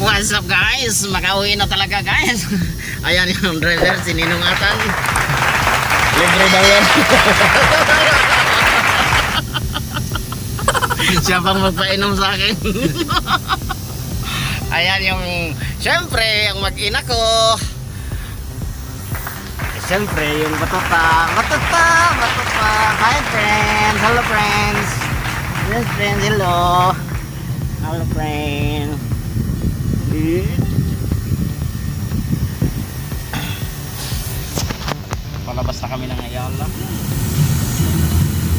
What's up guys? Makauwi na talaga guys. Ayan yung driver, sininungatan. Libre daw yan. Siya pang magpainom sa akin. Ayan yung, syempre, yung mag-ina ko. Syempre, yung batuta. Hi friends, hello friends. Yes friends, hello. Hello friends. Palabas na kami ng Ayala.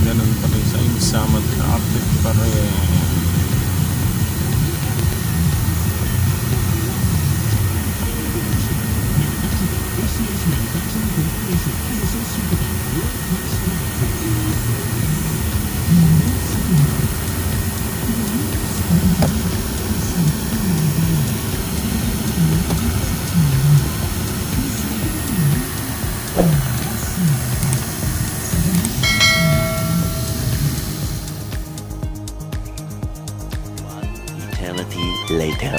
Ganun pa rin sa insamat na update pa rin. Eternity later.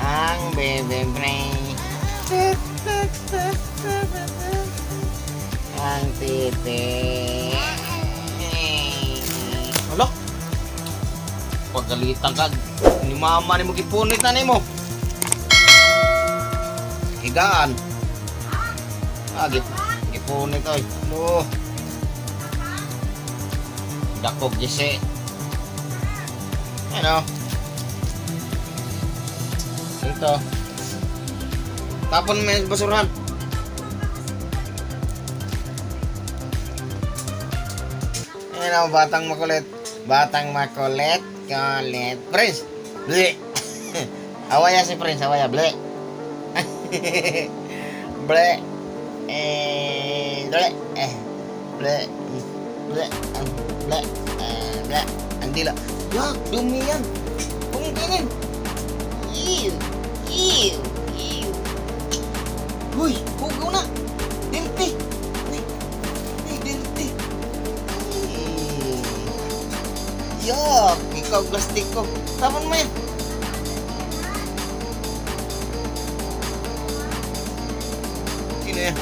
Ang bebe brain. Ang titi. Alo? Pagalitan ka. Ni mama ni mo gipunit na ni mo. Higaan. Gipunit oy. Ano? Dakog gisi. Ano? Ito. Tapon mo yung basurahan. Ayan o, batang makulit. Batang makulit. Kulit. Prince! Ble! Awaya si Prince, awaya. Ble! Ble! Ble! Ble! Ble! Ble! Ble! Ang dila. Yak! Dumi yan! Pungkinin! Ew! Ew! Ew! Uy! Hugaw na! Dirty! Ay, dirty! Yak! Ikaw plastic ko! Tapon mo yan! Sino yan?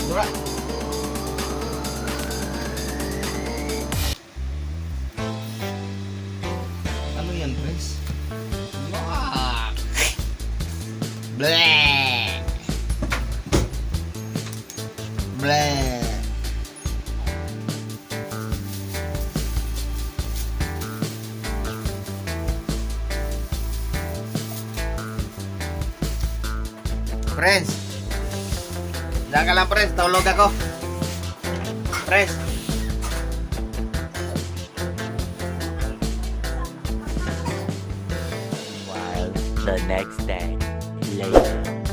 Dura. Ano yan, Prince? Wah! Bleh! Bleh! Prince! Diyan ka lang, Pres. Tulog ako. Pres. While the next day later.